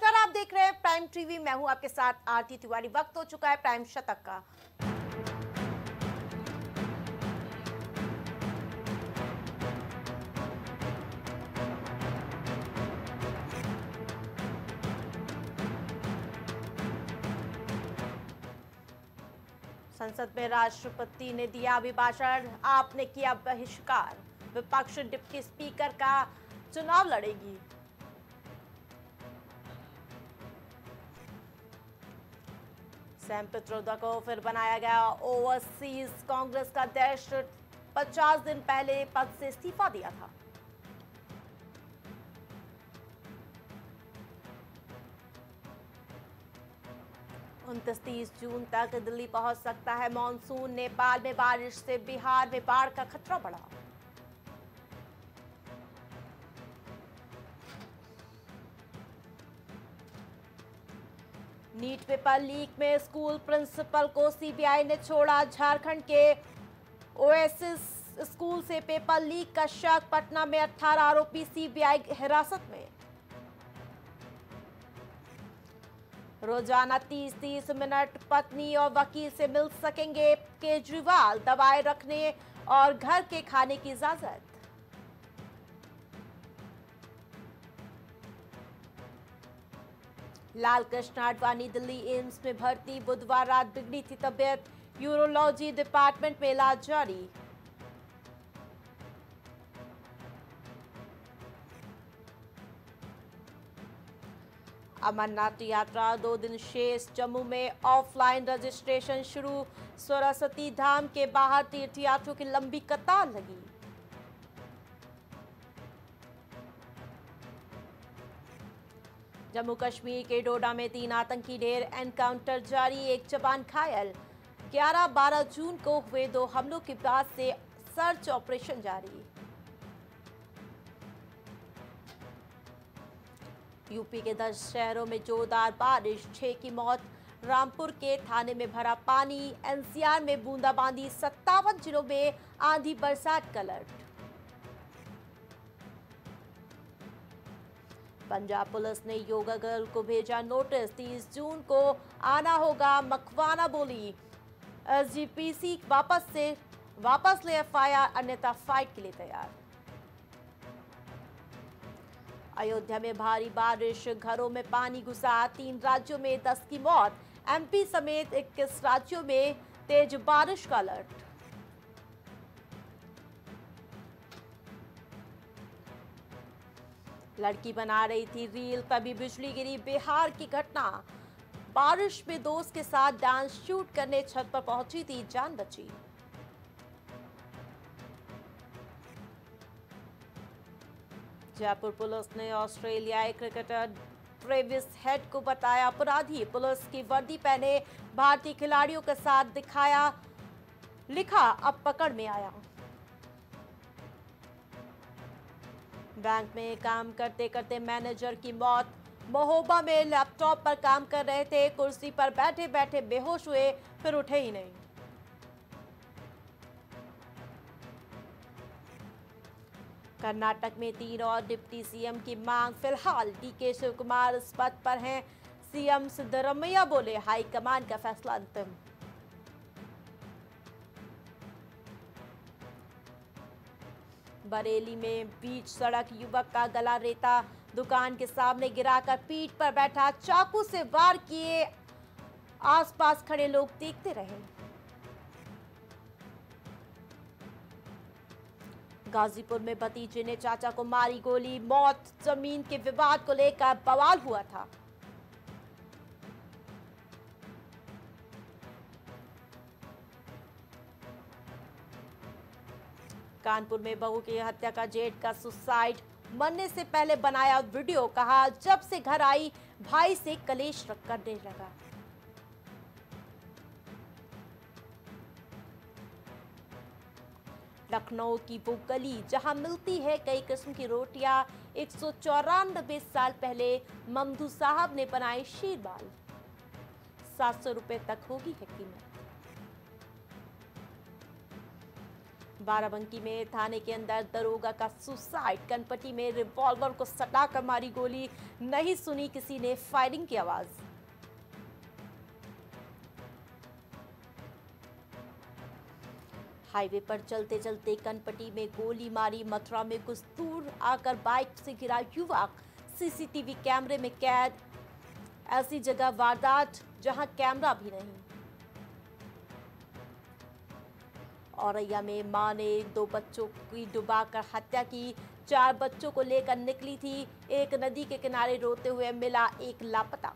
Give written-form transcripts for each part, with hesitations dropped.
नमस्कार, आप देख रहे हैं प्राइम टीवी। मैं हूं आपके साथ आरती तिवारी। वक्त हो चुका है प्राइम शतक का। संसद में राष्ट्रपति ने दिया अभिभाषण, आपने किया बहिष्कार। विपक्ष डिप्टी स्पीकर का चुनाव लड़ेगी। सैम पित्रोदा को फिर बनाया गया ओवरसीज कांग्रेस का अध्यक्ष। 50 दिन पहले पद से इस्तीफा दिया था। उनतीस 30 जून तक दिल्ली पहुंच सकता है मॉनसून। नेपाल में बारिश से बिहार में बाढ़ का खतरा बढ़ा। नीट पेपर लीक में स्कूल प्रिंसिपल को सीबीआई ने छोड़ा। झारखंड के ओएसिस स्कूल से पेपर लीक का शक। पटना में 18 आरोपी सीबीआई हिरासत में। रोजाना 30-30 मिनट पत्नी और वकील से मिल सकेंगे केजरीवाल। दवाएं रखने और घर के खाने की इजाजत। लाल कृष्ण आडवाणी दिल्ली एम्स में भर्ती। बुधवार रात बिगड़ी थी तबीयत। यूरोलॉजी डिपार्टमेंट में इलाज जारी। अमरनाथ यात्रा 2 दिन शेष। जम्मू में ऑफलाइन रजिस्ट्रेशन शुरू। सरस्वती धाम के बाहर तीर्थयात्रियों की लंबी कतार लगी। जम्मू कश्मीर के डोडा में 3 आतंकी ढेर। एनकाउंटर जारी, 1 जवान घायल। 11-12 जून को हुए 2 हमलों के बाद से सर्च ऑपरेशन जारी। यूपी के 10 शहरों में जोरदार बारिश, 6 की मौत। रामपुर के थाने में भरा पानी। एनसीआर में बूंदाबांदी। 57 जिलों में आंधी बरसात का अलर्ट। पंजाब पुलिस ने योगा गर्ल को भेजा नोटिस। 30 जून को आना होगा। मकवाना बोली एसजीपीसी वापस ले एफआईआर, अन्यथा फाइट के लिए तैयार। अयोध्या में भारी बारिश, घरों में पानी घुसा। 3 राज्यों में 10 की मौत। एमपी समेत 21 राज्यों में तेज बारिश का अलर्ट। लड़की बना रही थी रील, तभी बिजली गिरी। बिहार की घटना। बारिश में दोस्त के साथ डांस शूट करने छत पर पहुंची थी, जान बची। जयपुर पुलिस ने ऑस्ट्रेलियाई क्रिकेटर ट्रेविस हेड को बताया अपराधी। पुलिस की वर्दी पहने भारतीय खिलाड़ियों के साथ दिखाया, लिखा अब पकड़ में आया। बैंक में काम करते करते मैनेजर की मौत। महोबा में लैपटॉप पर काम कर रहे थे। कुर्सी पर बैठे बैठे बेहोश हुए, फिर उठे ही नहीं। कर्नाटक में 3 और डिप्टी सीएम की मांग। फिलहाल डीके शिवकुमार इस पद पर हैं। सीएम सिद्धरमैया बोले हाईकमान का फैसला अंतिम। बरेली में बीच सड़क युवक का गला रेता। दुकान के सामने गिराकर पीठ पर बैठा, चाकू से वार किए। आसपास खड़े लोग देखते रहे। गाजीपुर में भतीजे ने चाचा को मारी गोली। मौत। जमीन के विवाद को लेकर बवाल हुआ था। कानपुर में बहू की हत्या का जेठ का सुसाइड। मरने से पहले बनाया वीडियो, कहा जब से घर आई भाई से कलेश करने लगा। लखनऊ की वो गली जहां मिलती है कई किस्म की रोटियां। 194 साल पहले ममदू साहब ने बनाए शीरबाल। 700 रुपए तक होगी है कीमत। बाराबंकी में थाने के अंदर दरोगा का सुसाइड। कनपटी में रिवॉल्वर को सटाकर मारी गोली, नहीं सुनी किसी ने फायरिंग की आवाज। हाईवे पर चलते चलते कनपटी में गोली मारी। मथुरा में कुछ दूर आकर बाइक से गिरा युवक, सीसीटीवी कैमरे में कैद। ऐसी जगह वारदात जहां कैमरा भी नहीं। औरैया में मां ने 2 बच्चों की डुबाकर हत्या की। 4 बच्चों को लेकर निकली थी, एक नदी के किनारे रोते हुए मिला एक लापता।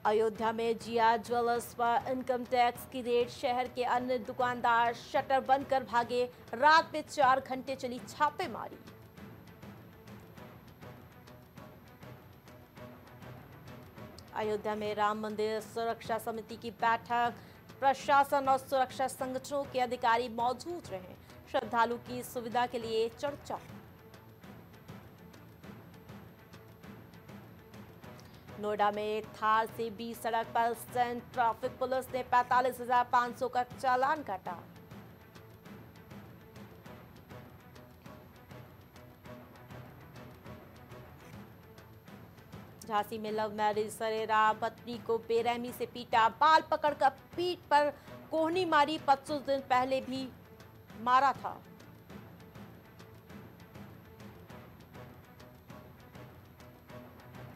अयोध्या में जिया ज्वेलर्स पर इनकम टैक्स की रेड। शहर के अन्य दुकानदार शटर बंद कर भागे। रात में 4 घंटे चली छापेमारी। अयोध्या में राम मंदिर सुरक्षा समिति की बैठक। प्रशासन और सुरक्षा संगठनों के अधिकारी मौजूद रहे। श्रद्धालु की सुविधा के लिए चर्चा। नोएडा में थार से 20 सड़क पर स्टैंड। ट्रैफिक पुलिस ने 45,500 का चालान काटा। झांसी में लव मैरिज सरेरा। पत्नी को बेरहमी से पीटा, बाल पकड़कर पीठ पर कोहनी मारी। 25 दिन पहले भी मारा था।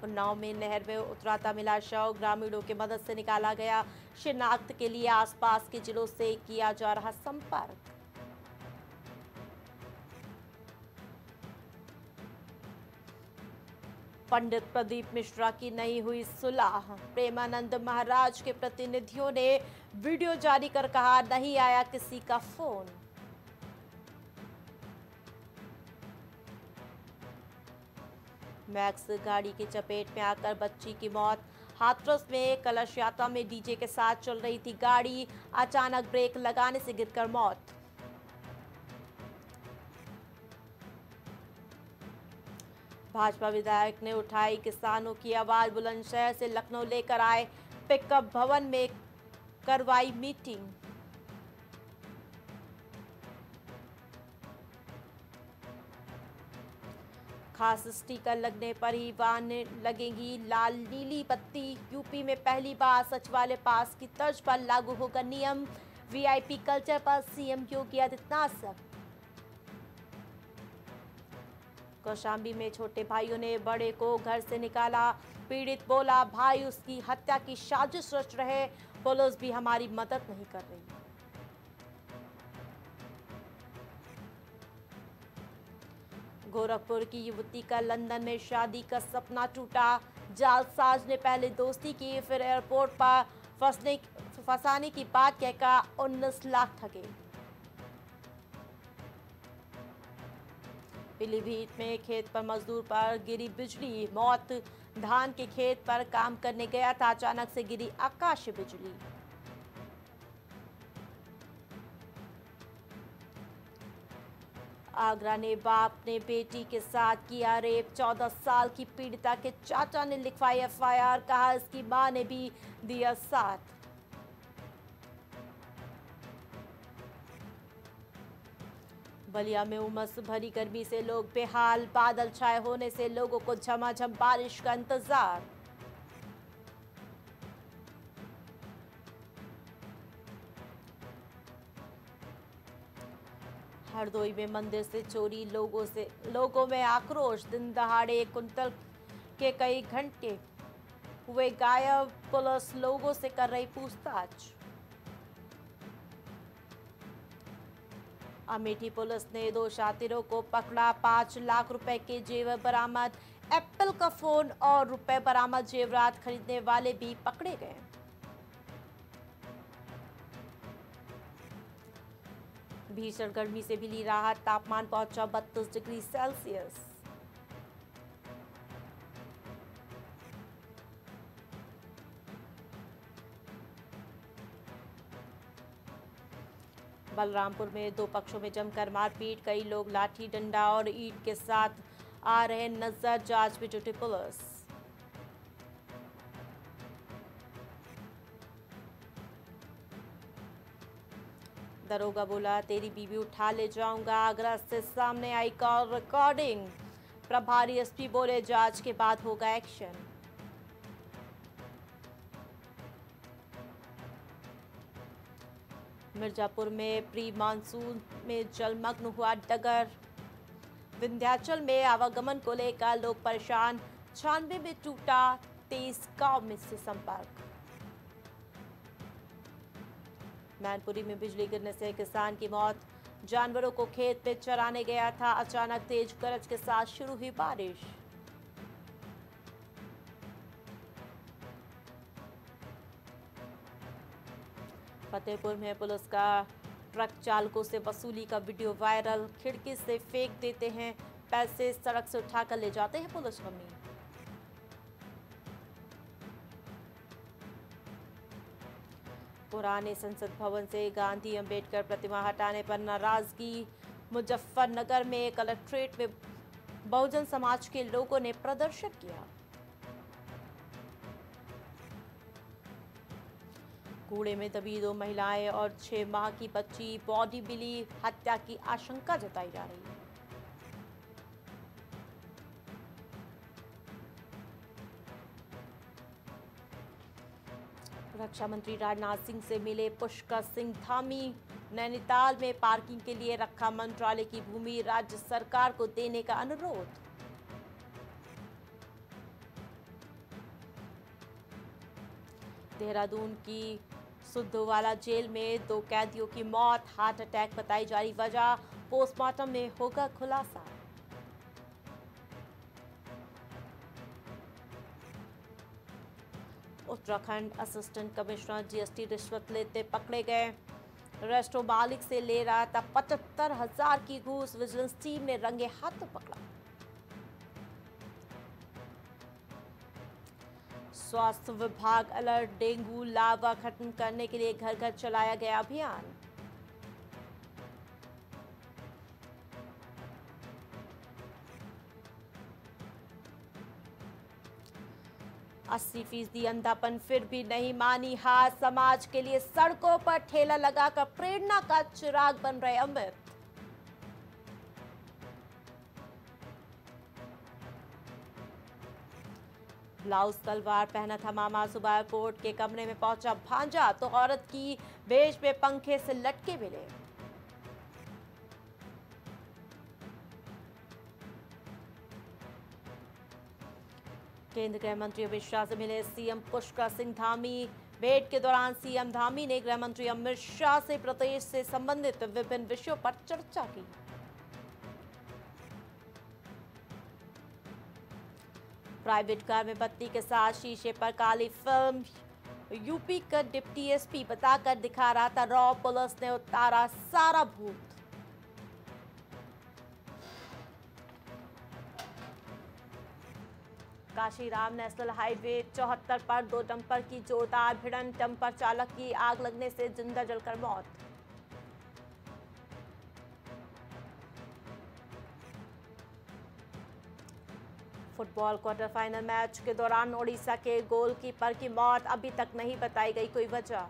उन्नाव में नहर में उतराता मिला शव, ग्रामीणों की मदद से निकाला गया। शिनाख्त के लिए आसपास के जिलों से किया जा रहा संपर्क। पंडित प्रदीप मिश्रा की नहीं हुई सुलह। प्रेमानंद महाराज के प्रतिनिधियों ने वीडियो जारी कर कहा, नहीं आया किसी का फोन। मैक्स गाड़ी की चपेट में आकर बच्ची की मौत। हाथरस में कलश यात्रा में डीजे के साथ चल रही थी गाड़ी, अचानक ब्रेक लगाने से गिरकर मौत। भाजपा विधायक ने उठाई किसानों की आवाज। बुलंदशहर से लखनऊ लेकर आए पिकअप, भवन में करवाई मीटिंग। खास स्टिकर लगने पर ही वाहन लगेंगी लाल नीली बत्ती। यूपी में पहली बार सचिवालय पास की तर्ज पर लागू होगा नियम। वीआईपी कल्चर पर सीएम योगी आदित्यनाथ सख्त। कौशाम्बी में छोटे भाइयों ने बड़े को घर से निकाला। पीड़ित बोला, भाई उसकी हत्या की साजिश रच रहे, पुलिस भी हमारी मदद नहीं कर रही। गोरखपुर की युवती का लंदन में शादी का सपना टूटा। जालसाज ने पहले दोस्ती की, फिर एयरपोर्ट पर फंसाने की बात कहकर 19 लाख ठगे। पीलीभीत में खेत पर मजदूर पर गिरी बिजली, मौत। धान के खेत पर काम करने गया था, अचानक से गिरी आकाशीय बिजली। आगरा ने बाप ने बेटी के साथ किया रेप। 14 साल की पीड़िता के चाचा ने लिखवाई एफआईआर, कहा इसकी मां ने भी दिया साथ। बलिया में उमस भरी गर्मी से लोग बेहाल। बादल छाए होने से लोगों को झमाझम बारिश का इंतजार। हरदोई में मंदिर से चोरी, लोगों में आक्रोश। दिन दहाड़े 1 कुंतल के कई घंटे हुए गायब, पुलिस लोगों से कर रही पूछताछ। अमेठी पुलिस ने 2 शातिरों को पकड़ा। 5 लाख रुपए के जेवर बरामद। एप्पल का फोन और रुपए बरामद। जेवरात खरीदने वाले भी पकड़े गए। भीषण गर्मी से मिली राहत, तापमान पहुंचा 32 डिग्री सेल्सियस। बलरामपुर में 2 पक्षों में जमकर मारपीट। कई लोग लाठी डंडा और ईंट के साथ आ रहे नजर, जांच में जुटी पुलिस। दरोगा बोला, तेरी बीवी उठा ले जाऊंगा। आगरा से सामने आई कॉल रिकॉर्डिंग। प्रभारी एसपी बोले, जांच के बाद होगा एक्शन। मिर्जापुर में प्री मानसून में जलमग्न हुआ डगर। विंध्याचल में आवागमन को लेकर लोग परेशान। 96 में टूटा 23 गांव में से संपर्क। मैनपुरी में बिजली गिरने से किसान की मौत। जानवरों को खेत में चराने गया था, अचानक तेज गरज के साथ शुरू हुई बारिश। फतेहपुर में पुलिस का ट्रक चालकों से वसूली का वीडियो वायरल। खिड़की से फेंक देते हैं पैसे, सड़क से उठाकर ले जाते हैं पुलिसकर्मी। पुराने संसद भवन से गांधी अंबेडकर प्रतिमा हटाने पर नाराजगी। मुजफ्फरनगर में कलेक्ट्रेट में बहुजन समाज के लोगों ने प्रदर्शन किया। कूड़े में दबी 2 महिलाएं और 6 माह की बच्ची बॉडी मिली। हत्या की आशंका जताई जा रही है। रक्षा मंत्री राजनाथ सिंह से मिले पुष्कर सिंह धामी। नैनीताल में पार्किंग के लिए रखा मंत्रालय की भूमि, राज्य सरकार को देने का अनुरोध। देहरादून की सुद्धोवाला जेल में 2 कैदियों की मौत, हार्ट अटैक बताई जा रही वजह। पोस्टमार्टम में होगा खुलासा। उत्तराखंड असिस्टेंट कमिश्नर जीएसटी रिश्वत लेते पकड़े गए। रेस्टोरेंट मालिक से ले रहा था 75,000 की घूस। विजिलेंस टीम ने रंगे हाथों पकड़ा। स्वास्थ्य विभाग अलर्ट। डेंगू लार्वा खत्म करने के लिए घर घर चलाया गया अभियान। %80 अंधापन फिर भी नहीं मानी हार। समाज के लिए सड़कों पर ठेला लगाकर प्रेरणा का चिराग बन रहे अमित। ब्लाउज सलवार पहना था मामा। सुबह कोर्ट के कमरे में पहुंचा भांजा तो औरत की भेष में पंखे से लटके मिले। केंद्रीय गृह मंत्री अमित शाह से मिले सीएम पुष्कर सिंह धामी। भेंट के दौरान सीएम धामी ने गृह मंत्री अमित शाह से प्रदेश से संबंधित विभिन्न विषयों पर चर्चा की। प्राइवेट कार में बत्ती के साथ शीशे पर काली फिल्म। यूपी का डिप्टी एसपी बताकर दिखा रहा था रॉ। पुलिस ने उतारा सारा भूत। काशीराम नेशनल हाईवे 74 पर 2 डंपर की जोरदार भिड़ंत। डंपर चालक की आग लगने से जिंदा जलकर मौत। फुटबॉल क्वार्टर फाइनल मैच के दौरान ओडिशा के गोलकीपर की मौत। अभी तक नहीं बताई गई कोई वजह।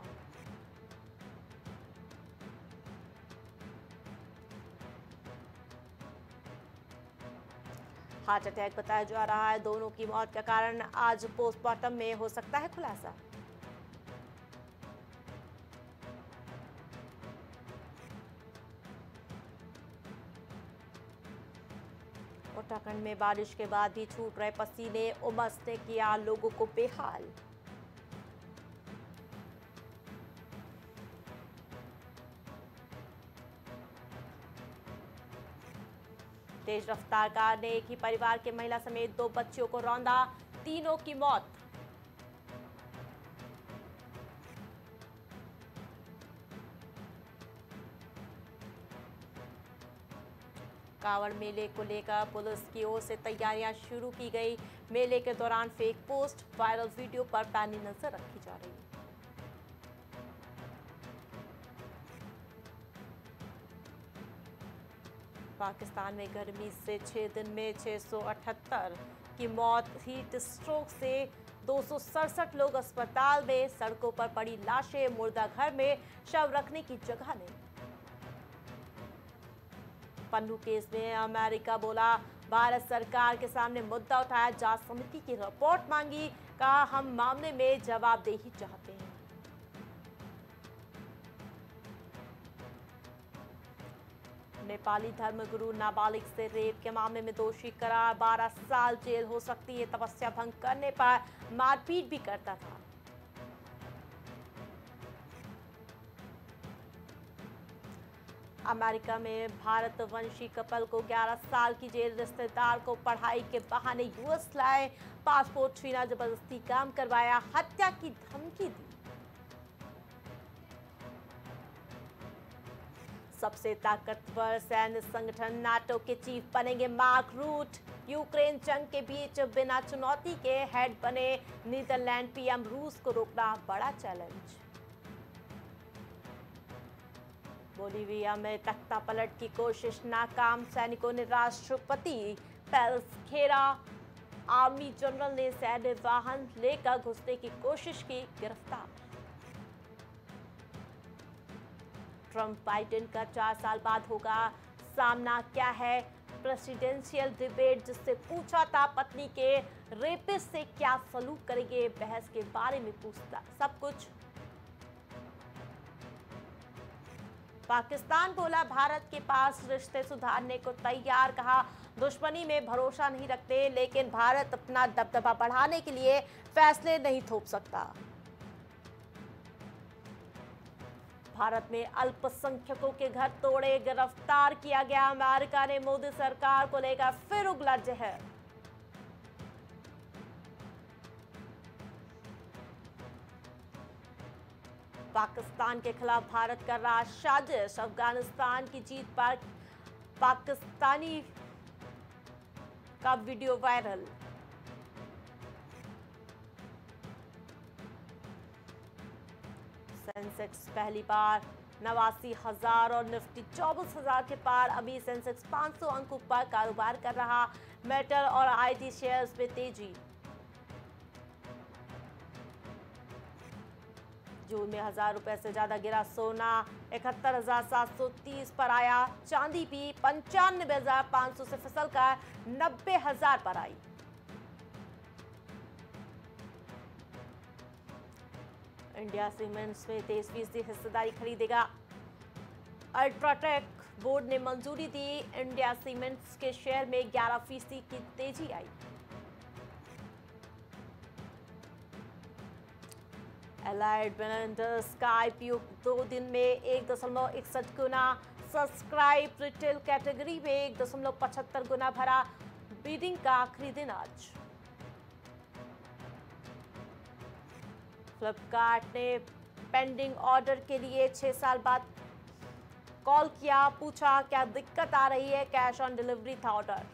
हार्ट अटैक बताया जा रहा है दोनों की मौत का कारण। आज पोस्टमार्टम में हो सकता है खुलासा। उत्तराखंड में बारिश के बाद भी छूट रहे पसीने। उमस ने किया लोगों को बेहाल। तेज रफ्तार कार ने एक ही परिवार के महिला समेत 2 बच्चियों को रौंदा। तीनों की मौत। कांवड़ मेले को लेकर पुलिस की ओर से तैयारियां शुरू की गई। मेले के दौरान फेक पोस्ट, वायरल वीडियो पर पैनी नजर रखी जा रही है। पाकिस्तान में गर्मी से 6 दिन में 678 की मौत। हीट स्ट्रोक से 267 लोग अस्पताल में। सड़कों पर पड़ी लाशें। मुर्दा घर में शव रखने की जगह नहीं। पन्नू केस में अमेरिका बोला, भारत सरकार के सामने मुद्दा उठाया, जांच समिति की रिपोर्ट मांगी, कहा हम मामले में जवाबदेही चाहते हैं। नेपाली धर्मगुरु नाबालिग से रेप के मामले में दोषी करार, 12 साल जेल हो सकती है। तपस्या भंग करने पर मारपीट भी करता था। अमेरिका में भारतवंशी कपल को 11 साल की जेल, रिश्तेदार को पढ़ाई के बहाने यूएस लाए, पासपोर्ट छीना, जबरदस्ती काम करवाया, हत्या की धमकी दी। सबसे ताकतवर सैन्य संगठन नाटो के चीफ बनेंगे मार्क रूट। यूक्रेन जंग के बीच बिना चुनौती के हेड बने नीदरलैंड पीएम, रूस को रोकना बड़ा चैलेंज। बोलीविया में तख्ता पलट की कोशिश नाकाम, सैनिकों ने राष्ट्रपति पेल्स घेरा, आर्मी जनरल ने सैन्य वाहन लेकर घुसने की कोशिश की, गिरफ्तार। ट्रंप बाइडेन का 4 साल बाद होगा सामना, क्या है प्रेसिडेंशियल डिबेट, जिससे पूछा था पत्नी के रेपिस्ट से क्या सलूक करेंगे, बहस के बारे में पूछता सब कुछ। पाकिस्तान बोला भारत के पास रिश्ते सुधारने को तैयार, कहा दुश्मनी में भरोसा नहीं रखते, लेकिन भारत अपना दबदबा बढ़ाने के लिए फैसले नहीं थोप सकता। भारत में अल्पसंख्यकों के घर तोड़े, गिरफ्तार किया गया, अमेरिका ने मोदी सरकार को लेकर फिर उगला जहर। पाकिस्तान के खिलाफ भारत कर रहा साजिश, अफगानिस्तान की जीत पर पाकिस्तानी का वीडियो वायरल। सेंसेक्स पहली बार 89,000 और निफ्टी 24,000 के पार, अभी सेंसेक्स 500 अंकों पर कारोबार कर रहा। मेटल और आईटी शेयर्स में तेजी। जून में 1,000 रुपए से ज्यादा गिरा सोना, 71,730 पर आया। चांदी भी 95,500 से फिसलकर 90,000 पर आई। इंडिया सीमेंट्स में 23% हिस्सेदारी खरीदेगा। अल्ट्राटेक बोर्ड ने मंजूरी दी, इंडिया सीमेंट्स के शेयर में 11% की तेजी आई। एलाइड वेंडर्स का आईपीओ 2 दिन में 1.61 गुना, सब्सक्राइब रिटेल कैटेगरी में 1.75 गुना भरा। बिडिंग का आखिरी दिन आज। फ्लिपकार्ट ने पेंडिंग ऑर्डर के लिए 6 साल बाद कॉल किया, पूछा क्या दिक्कत आ रही है, कैश ऑन डिलीवरी था ऑर्डर।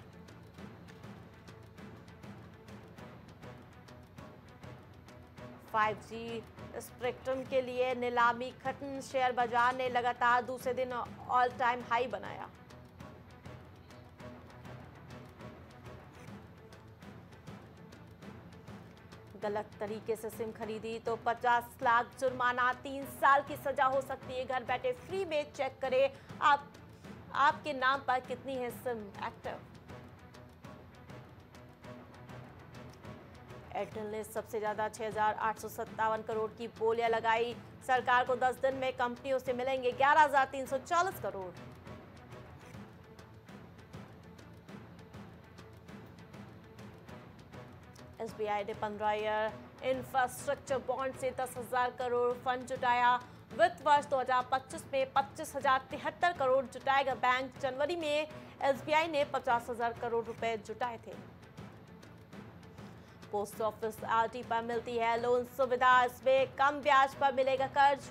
जी स्पेक्ट्रम के लिए नीलामी खत्म, शेयर बाजार ने लगातार दूसरे दिन ऑल टाइम हाई बनाया। गलत तरीके से सिम खरीदी तो 50 लाख जुर्माना, 3 साल की सजा हो सकती है। घर बैठे फ्री में चेक करें आपके नाम पर कितनी है सिम एक्टिव। एयरटेल ने सबसे ज्यादा 6,857 करोड़ की बोलियां लगाई। सरकार को 10 दिन में कंपनियों से मिलेंगे 11,340 करोड़। एसबीआई ने 15 ईयर इंफ्रास्ट्रक्चर बॉन्ड से 10,000 करोड़ फंड जुटाया। वित्त वर्ष 2025 में 25,073 करोड़ जुटाएगा बैंक। जनवरी में एसबीआई ने 50,000 करोड़ रुपए जुटाए थे। पोस्ट ऑफिस आरटी पर मिलती है लोन सुविधा, इसमें कम ब्याज पर मिलेगा कर्ज।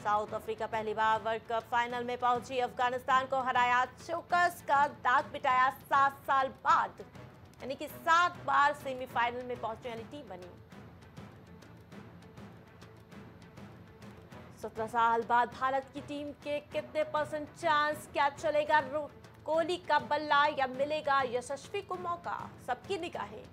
साउथ अफ्रीका पहली बार वर्ल्ड कप फाइनल में पहुंची, अफगानिस्तान को हराया, चोकर्स का दाग मिटाया 7 साल बाद, यानी कि 7 बार सेमीफाइनल में पहुंचे यानी टीम बनी। 17 साल बाद भारत की टीम के कितने % चांस, क्या चलेगा कोहली का बल्ला या मिलेगा यशस्वी को मौका, सबकी निगाहें।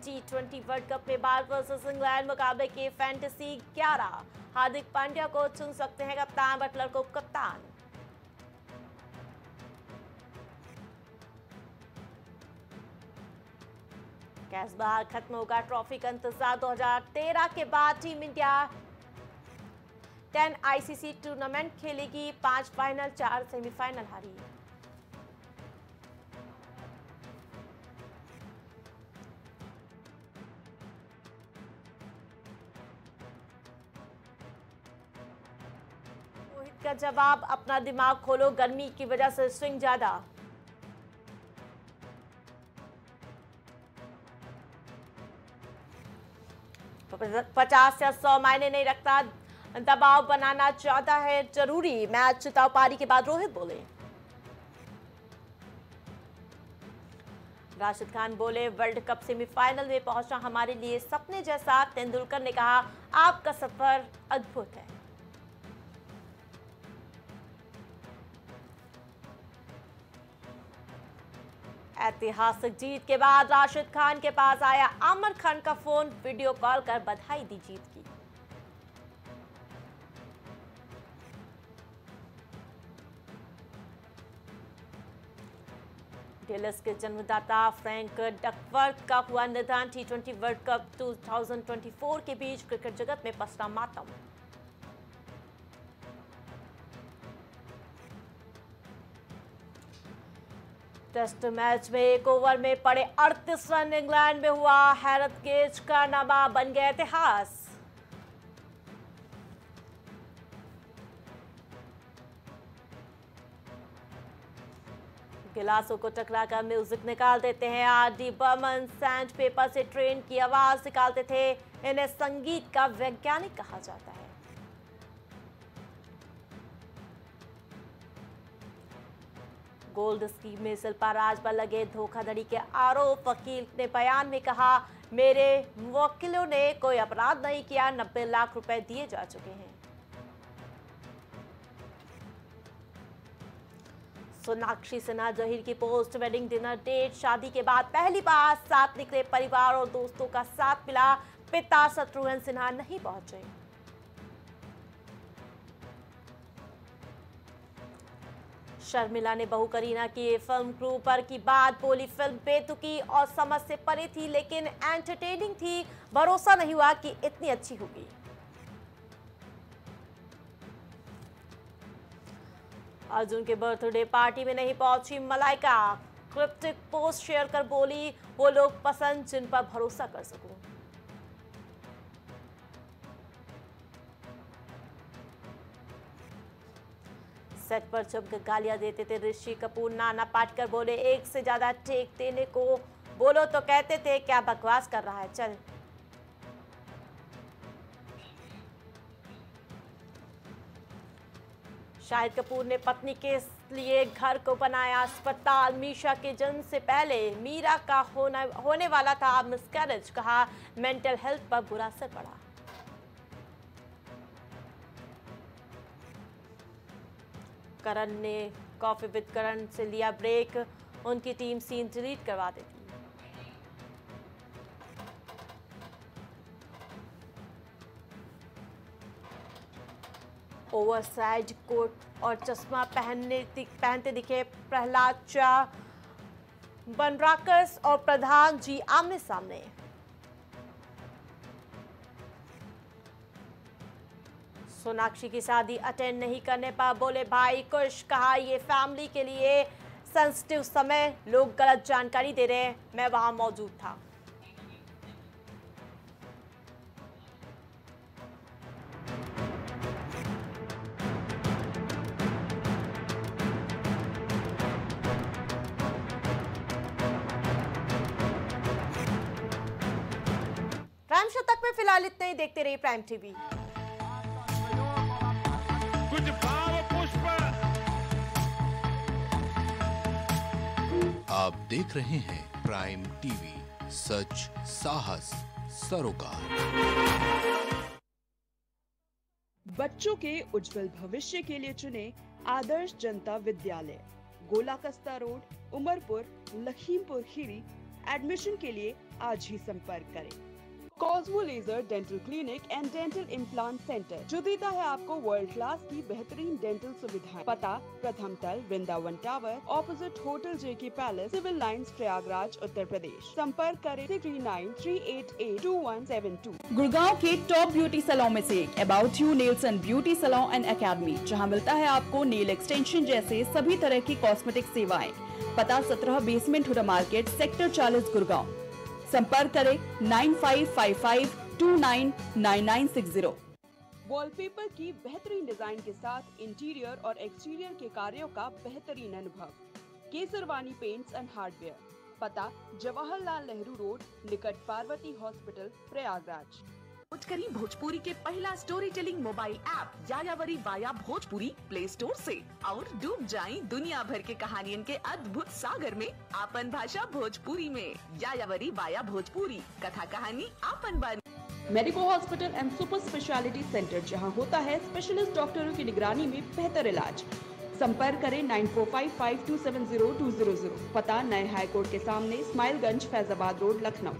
T20 वर्ल्ड कप में भारत वर्सेस इंग्लैंड मुकाबले के फैंटेसी 11। हार्दिक पांड्या को चुन सकते हैं कप्तान, बटलर को कप्तान। कैच बाहर खत्म होगा ट्रॉफी का इंतजार। 2013 के बाद टीम इंडिया 10 आईसीसी टूर्नामेंट खेलेगी, 5 फाइनल 4 सेमीफाइनल हारी। रोहित का जवाब, अपना दिमाग खोलो, गर्मी की वजह से स्विंग ज्यादा। तो 50 या 100 मायने नहीं रखता, दबाव बनाना चाहता है जरूरी। मैच जिताओ पारी के बाद रोहित बोले। राशिद खान बोले, वर्ल्ड कप सेमीफाइनल में पहुंचना हमारे लिए सपने जैसा। तेंदुलकर ने कहा, आपका सफर अद्भुत है। ऐतिहासिक जीत के बाद राशिद खान के पास आया आमिर खान का फोन, वीडियो कॉल कर बधाई दी जीत की। डेलस के जन्मदाता फ्रैंक डकवर्थ का हुआ निधन। T20 वर्ल्ड कप 2024 के बीच क्रिकेट जगत में पसरा मातम। टेस्ट मैच में एक ओवर में पड़े 38 रन इंग्लैंड में हुआ हैरत गेज कारनामा, बन गया इतिहास। गिलासों को टकराकर म्यूजिक निकाल देते हैं। आर.डी. बर्मन सैंड पेपर से ट्रेन की आवाज निकालते थे। इन्हें संगीत का वैज्ञानिक कहा जाता है। गोल्ड स्कीम में शिल्पा राज पर लगे धोखाधड़ी के आरोप, वकील ने बयान में कहा, मेरे वकीलों ने कोई अपराध नहीं किया, 90 लाख रुपए दिए जा चुके हैं। सोनाक्षी सिन्हा जहीर की पोस्ट वेडिंग डिनर डेट, शादी के बाद पहली बार साथ निकले परिवार और दोस्तों का साथ मिला। पिता शत्रुघ्न सिन्हा नहीं पहुंचे। शर्मिला ने बहू करीना की फिल्म क्रू पर की बात, बोली फिल्म बेतुकी और समझ से परे थी लेकिन एंटरटेनिंग थी, भरोसा नहीं हुआ कि इतनी अच्छी होगी। अर्जुन के बर्थडे पार्टी में नहीं पहुंची मलाइका, क्रिप्टिक पोस्ट शेयर कर बोली, वो लोग पसंद जिन पर भरोसा कर सकूं। सेट पर जब गालियां देते थे ऋषि कपूर, नाना पाटेकर बोले, एक से ज्यादा टेक देने को बोलो तो कहते थे क्या बकवास कर रहा है, चल। शाहिद कपूर ने पत्नी के लिए घर को बनाया अस्पताल। मीशा के जन्म से पहले मीरा का होने वाला था मिसकैरेज, कहा मेंटल हेल्थ पर बुरा असर पड़ा। करण ने कॉफी विद करण से लिया ब्रेक, उनकी टीम सीन डिलीट करवा देती। ओवरसाइज कोट और चश्मा पहनते दिखे प्रहलाद चा, बनराकस और प्रधान जी आमने सामने। सोनाक्षी की शादी अटेंड नहीं करने पर बोले भाई कुश, कहा ये फैमिली के लिए सेंसिटिव समय, लोग गलत जानकारी दे रहे हैं, मैं वहां मौजूद था। प्राइम शो तक में फिलहाल इतना ही। देखते रहिए प्राइम टीवी। कुछ भाव पुष्प। आप देख रहे हैं प्राइम टीवी, सच साहस सरोकार। बच्चों के उज्जवल भविष्य के लिए चुने आदर्श जनता विद्यालय, गोला कस्ता रोड, उमरपुर, लखीमपुर खीरी। एडमिशन के लिए आज ही संपर्क करें। Cosmo laser dental clinic and dental implant centre, जो देता है आपको वर्ल्ड क्लास की बेहतरीन डेंटल सुविधाएं। पता प्रथम तल, वृंदावन टावर, ऑपोजिट होटल जेके palace, civil lines, Prayagraj, Uttar Pradesh. संपर्क करें 6393882172। गुड़गांव के टॉप ब्यूटी सैलून में से एक about you nails and beauty salon and academy, जहां मिलता है आपको नेल एक्सटेंशन जैसे सभी तरह की कॉस्मेटिक सेवाएं। पता 17 basement Huda market, sector 40, Gurgaon. संपर्क करें 9555299960। वॉलपेपर की बेहतरीन डिजाइन के साथ इंटीरियर और एक्सटीरियर के कार्यों का बेहतरीन अनुभव। Kesarwani paints and hardware. पता जवाहरलाल नेहरू रोड, निकट पार्वती हॉस्पिटल, प्रयागराज। डाउनलोड करी भोजपुरी के पहला story telling mobile app यायावरी via Bhojpuri play store से और डूब जाएं दुनिया भर के कहानियन के अद्भुत सागर में आपन भाषा भोजपुरी में। यायावरी वाया भोजपुरी, कथा कहानी आपन बानी। Medico hospital and super speciality centre, जहां होता है स्पेशलिस्ट डॉक्टरों की निगरानी में बेहतर इलाज। संपर्क करें 9455270200। पता नए हाईकोर्ट के सामने, Smailganj, Faizabad road, Lucknow.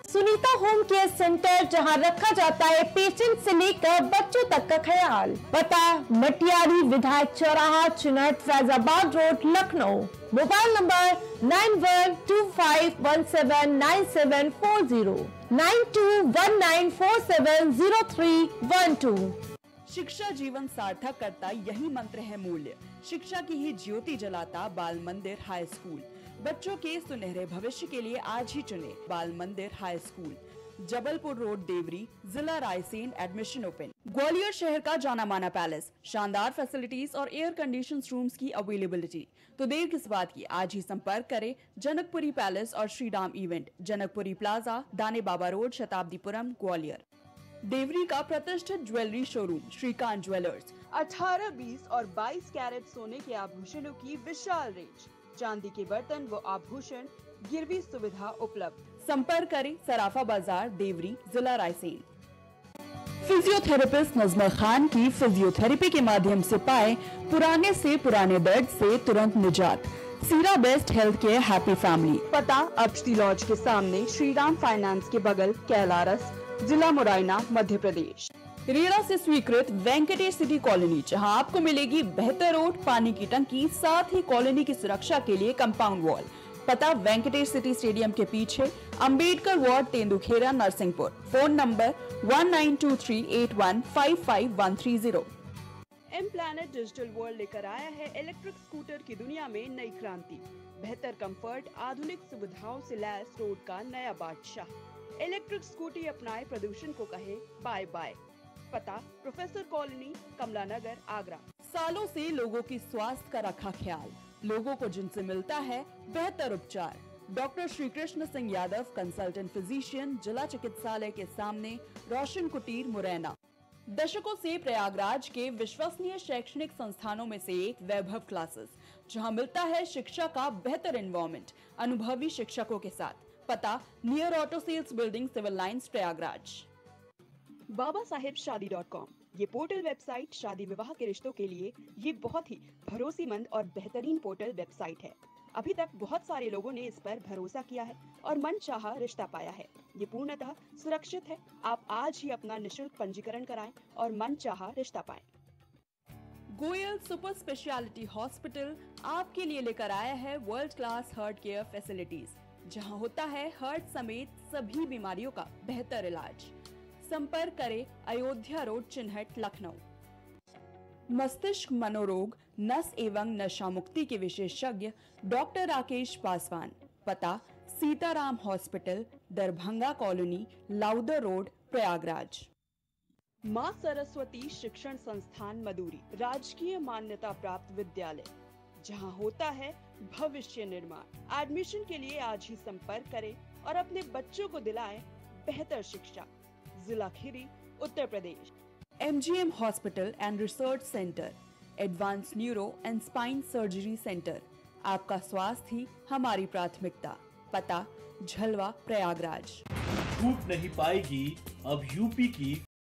Sunita home care centre, जहां रखा जाता है पेशेंट से लेकर बच्चों तक का ख्याल। पता मटियारी, विधायक चौराहा, Chinhat, Faizabad road, Lucknow. Mobile number 9125179740, 9219470312। शिक्षा जीवन सार्थक करता, यही मंत्र है मूल्य। शिक्षा की ही ज्योति जलाता बाल मंदिर हाई स्कूल। बच्चों के सुनहरे भविष्य के लिए आज ही चुने Bal Mandir high school, Jabalpur road, Deori, जिला रायसेन। Admission open. ग्वालियर शहर का जाना माना पैलेस, शानदार फैसिलिटीज और एयर कंडीशन रूम्स की अवेलेबिलिटी। तो देर किस बात की, आज ही संपर्क करें जनकपुरी पैलेस और श्रीराम इवेंट, जनकपुरी प्लाजा, दाने बाबा रोड, शताब्दीपुरम, ग्वालियर। देवरी का प्रतिष्ठित ज्वेलरी शोरूम श्रीकांत ज्वेलर्स, 18, 20 और 22 कैरेट सोने के आभूषणों की विशाल रेंज, चांदी के बर्तन व आभूषण, गिरवी सुविधा उपलब्ध। संपर्क करें सराफा बाजार, देवरी, जिला रायसेन। फिजियोथेरेपिस्ट नजमा खान की फिजियोथेरेपी के माध्यम से पाए पुराने से पुराने दर्द से तुरंत निजात। सीरा best health care happy family. पता अक्षती लॉज के सामने, श्रीराम फाइनेंस के बगल, कैलारस, जिला मुरैना, मध्य प्रदेश। रेरा से स्वीकृत वेंकटेश सिटी कॉलोनी, जहां आपको मिलेगी बेहतर रोड, पानी की टंकी, साथ ही कॉलोनी की सुरक्षा के लिए कंपाउंड वॉल। पता वेंकटेश सिटी स्टेडियम के पीछे, Ambedkar ward, Tendukheda, Narsinghpur. Phone number 192381553130। M planet digital world लेकर आया है इलेक्ट्रिक स्कूटर की दुनिया में नई क्रांति। बेहतर कंफर्ट, आधुनिक सुविधाओं से लैस रोड का नया बादशाह। इलेक्ट्रिक स्कूटी अपनाए, प्रदूषण को कहे बाय बाय। पता प्रोफेसर कॉलोनी, कमला नगर, आगरा। सालों से लोगों की स्वास्थ्य का रखा ख्याल, लोगों को जिनसे मिलता है बेहतर उपचार। Doctor Shri Krishna Singh Yadav, consultant physician, जिला चिकित्सालय के सामने, रोशन कुटीर, मुरैना। दशकों से प्रयागराज के विश्वसनीय शैक्षणिक संस्थानों में से एक वैभव क्लासेस, जहां मिलता है शिक्षा का बेहतर एनवायरमेंट, अनुभवी शिक्षकों के साथ। पता near auto sales building, civil lines, Prayagraj. babasahebshadi.com, ये पोर्टल वेबसाइट शादी विवाह के रिश्तों के लिए ये बहुत ही भरोसेमंद और बेहतरीन पोर्टल वेबसाइट है। अभी तक बहुत सारे लोगों ने इस पर भरोसा किया है और मनचाहा रिश्ता पाया है। ये पूर्णतः सुरक्षित है। आप आज ही अपना निशुल्क पंजीकरण कराएं और मनचाहा रिश्ता पाएं। गोयल सुपर स्पेशलिटी हॉस्पिटल आपके लिए लेकर आया है world class heart care facilities, जहां होता है हार्ट समेत सभी बीमारियों का बेहतर इलाज। संपर्क करें अयोध्या रोड, चिन्हट, लखनऊ। मस्तिष्क मनोरोग, नस एवं नशा मुक्ति के विशेषज्ञ डॉक्टर राकेश पासवान। पता Sitaram hospital, Darbhanga colony, Lowther road, Prayagraj. मां सरस्वती शिक्षण संस्थान मदुरी, राजकीय मान्यता प्राप्त विद्यालय, जहां होता है भविष्य निर्माण। एडमिशन के लिए आज ही संपर्क करें और अपने बच्चों को दिलाएं बेहतर शिक्षा। जिला Kheri, Uttar Pradesh. MGM hospital and research centre, advance neuro and spine surgery centre. आपका स्वास्थ्य ही हमारी प्राथमिकता। पता झलवा, प्रयागराज। छूट नहीं पाएगी अब यूपी की